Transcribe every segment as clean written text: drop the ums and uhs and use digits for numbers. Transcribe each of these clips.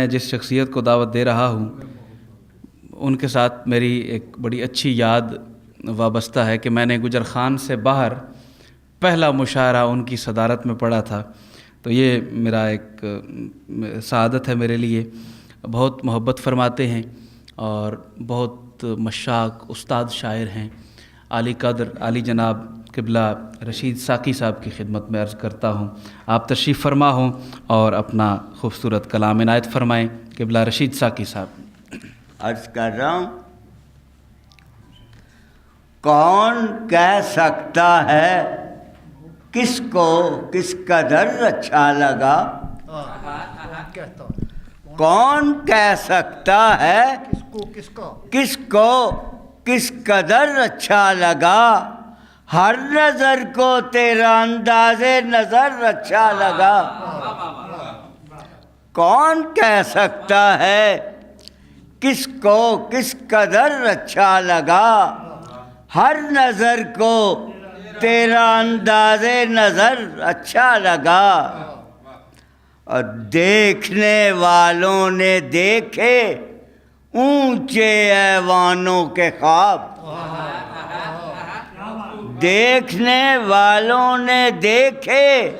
جس شخصیت کو دعوت دے رہا ہوں ان کے ساتھ میری ایک بڑی اچھی یاد وابستہ ہے کہ میں نے گجر خان سے باہر پہلا مشاعرہ ان کی صدارت میں پڑھا تھا، تو یہ میرا ایک سعادت ہے میرے لیے۔ بہت محبت فرماتے ہیں اور بہت مشاق استاد شاعر ہیں۔ عالی قدر عالی جناب قبلہ رشید ساقی صاحب کی خدمت میں عرض کرتا ہوں آپ تشریف فرما ہوں اور اپنا خوبصورت کلام عنایت فرمائیں۔ قبلہ رشید ساقی صاحب۔ عرض کر رہا ہوں، کون کہہ سکتا ہے کس کو کس قدر اچھا لگا؟ کون کہہ سکتا ہے کس کو کس قدر اچھا لگا؟ ہر نظر کو تیرا انداز نظر اچھا لگا۔ کون کہہ سکتا ہے کس کو کس قدر اچھا لگا؟ ہر نظر کو تیرا انداز نظر اچھا لگا۔ اور دیکھنے والوں نے دیکھے اونچے ایوانوں کے خواب۔ دیکھنے والوں نے دیکھے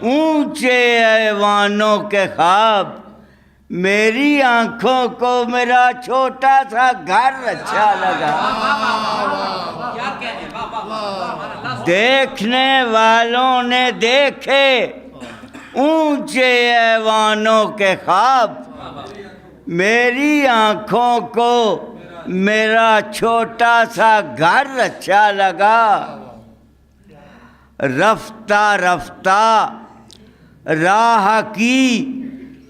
اونچے ایوانوں کے خواب۔ میری آنکھوں کو میرا چھوٹا سا گھر اچھا لگا۔ دیکھنے والوں نے دیکھے اونچے ایوانوں کے خواب۔ میری آنکھوں کو میرا چھوٹا سا گھر اچھا لگا۔ رفتہ رفتہ راہ کی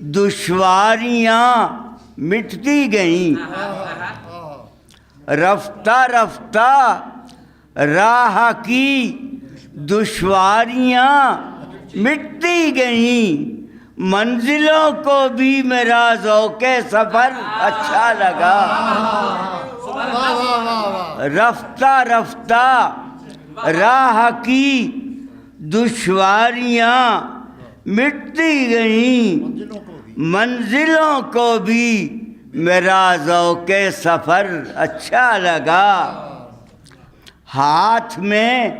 دشواریاں مٹتی گئیں۔ رفتہ رفتہ راہ کی دشواریاں مٹتی گئیں۔ منزلوں کو بھی میرا ذوق سفر اچھا لگا۔ رفتہ رفتہ راہ کی دشواریاں مٹتی گئیں۔ منزلوں کو بھی میرا ذوق سفر اچھا لگا۔ ہاتھ میں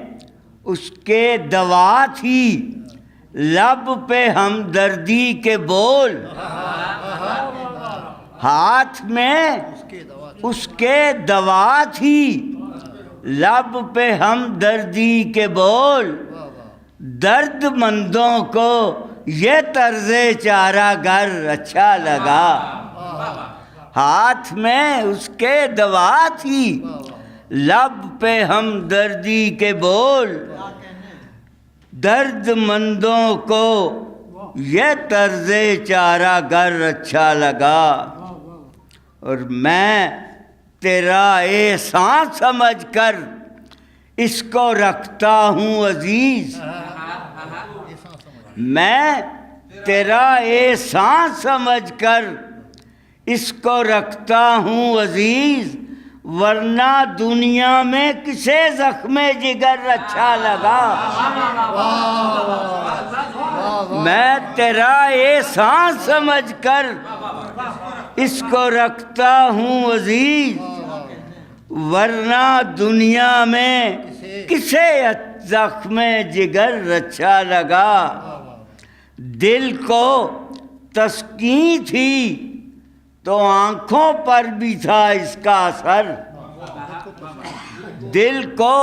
اس کے دوا تھی، لب پہ ہمدردی کے بول۔ ہاتھ میں اس کے دوا تھی، لب پہ ہمدردی کے بول۔ درد مندوں کو یہ طرز چارہ گر اچھا لگا۔ ہاتھ میں اس کے دوا تھی، لب پہ ہمدردی کے بول۔ درد مندوں کو یہ طرز چارہ گر اچھا لگا۔ اور میں تیرا احسان سمجھ کر اس کو رکھتا ہوں عزیز۔ میں تیرا احسان سمجھ کر اس کو رکھتا ہوں عزیز، ورنہ دنیا میں کسے زخم جگر اچھا لگا؟ میں تیرا احسان سمجھ کر اس کو رکھتا ہوں عزیز، ورنہ دنیا میں کسے زخم جگر اچھا لگا؟ دل کو تسکین تھی تو آنکھوں پر بھی تھا اس کا اثر۔ دل کو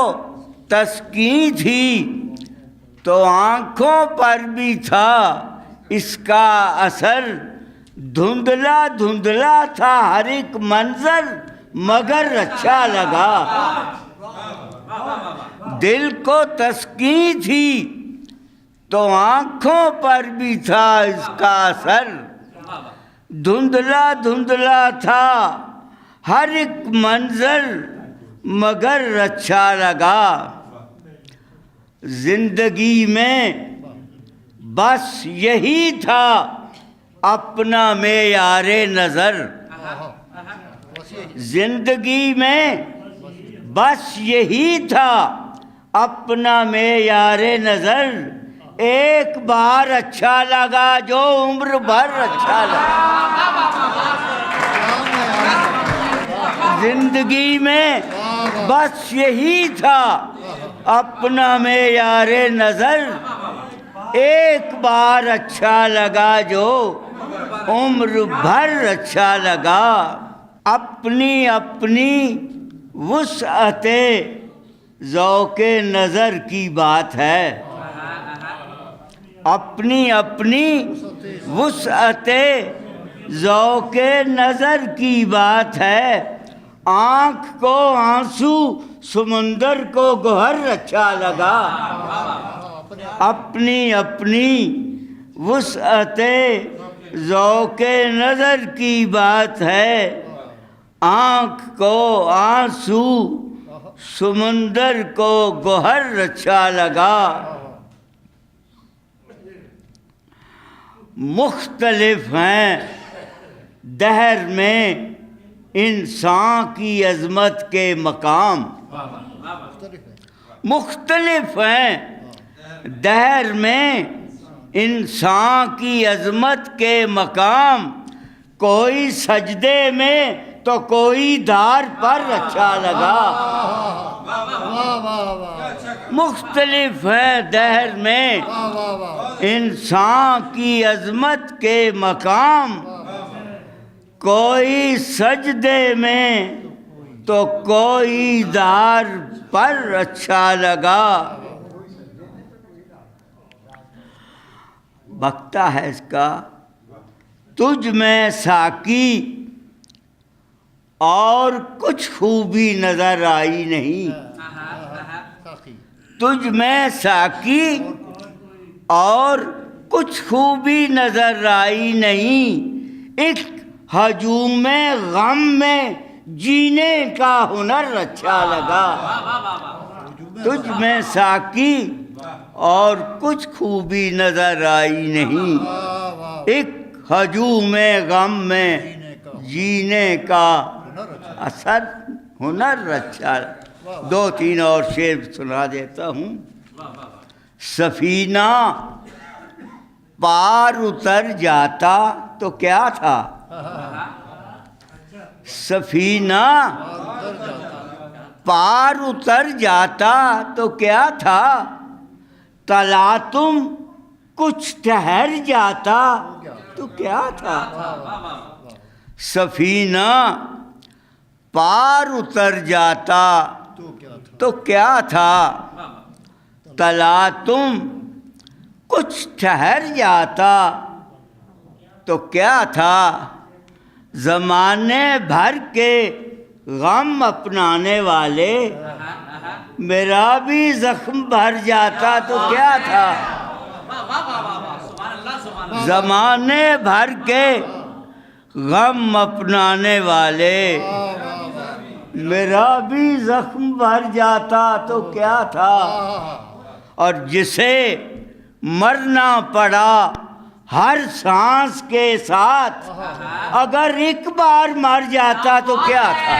تسکین تھی تو آنکھوں پر بھی تھا اس کا اثر۔ دھندلا دھندلا تھا ہر ایک منظر مگر اچھا لگا۔ دل کو تسکین تھی تو آنکھوں پر بھی تھا اس کا اثر۔ دھندلا دھندلا تھا ہر ایک منظر مگر اچھا لگا۔ زندگی میں بس یہی تھا اپنا معیار نظر۔ زندگی میں بس یہی تھا اپنا معیار نظر۔ ایک بار اچھا لگا جو عمر بھر اچھا لگا۔ زندگی میں بس یہی تھا اپنا معیار نظر، ایک بار اچھا لگا جو عمر بھر اچھا لگا۔ اپنی اپنی وسعت ذوق نظر کی بات ہے، اپنی اپنی وسعت ذوق نظر کی بات ہے۔ آنکھ کو آنسو سمندر کو گوہر اچھا لگا، اپنی اپنی وسعت ذوق نظر کی بات ہے۔ آنکھ کو آنسو سمندر کو گوہر اچھا لگا۔ مختلف ہیں دہر میں انسان کی عظمت کے مقام، مختلف ہیں دہر میں انسان کی عظمت کے مقام، کوئی سجدے میں تو کوئی دار پر اچھا لگا۔ مختلف ہے دہر میں انسان کی عظمت کے مقام، کوئی سجدے میں تو کوئی دار پر اچھا لگا۔ بکتا ہے اس کا تجھ میں ساقی اور کچھ خوبی نظر آئی نہیں، تجھ میں ساقی اور کچھ خوبی نظر آئی نہیں، ایک ہجوم غم میں جینے کا ہنر اچھا لگا۔ تجھ میں ساقی اور کچھ خوبی نظر آئی نہیں، ایک ہجوم غم میں جینے کا اثر ہنر اچھا۔ دو تین اور شعر سنا دیتا ہوں۔ سفینہ پار اتر جاتا تو کیا تھا، سفینہ پار اتر جاتا تو کیا تھا، تلاتم کچھ ٹھہر جاتا تو کیا تھا، سفینہ پار اتر جاتا تو کیا تھا، تلاتم کچھ ٹھہر جاتا تو کیا تھا، زمانے بھر کے غم اپنانے والے میرا بھی زخم بھر جاتا تو کیا تھا، زمانے بھر کے غم اپنانے والے میرا بھی زخم بھر جاتا تو کیا تھا، اور جسے مرنا پڑا ہر سانس کے ساتھ اگر ایک بار مر جاتا تو کیا تھا۔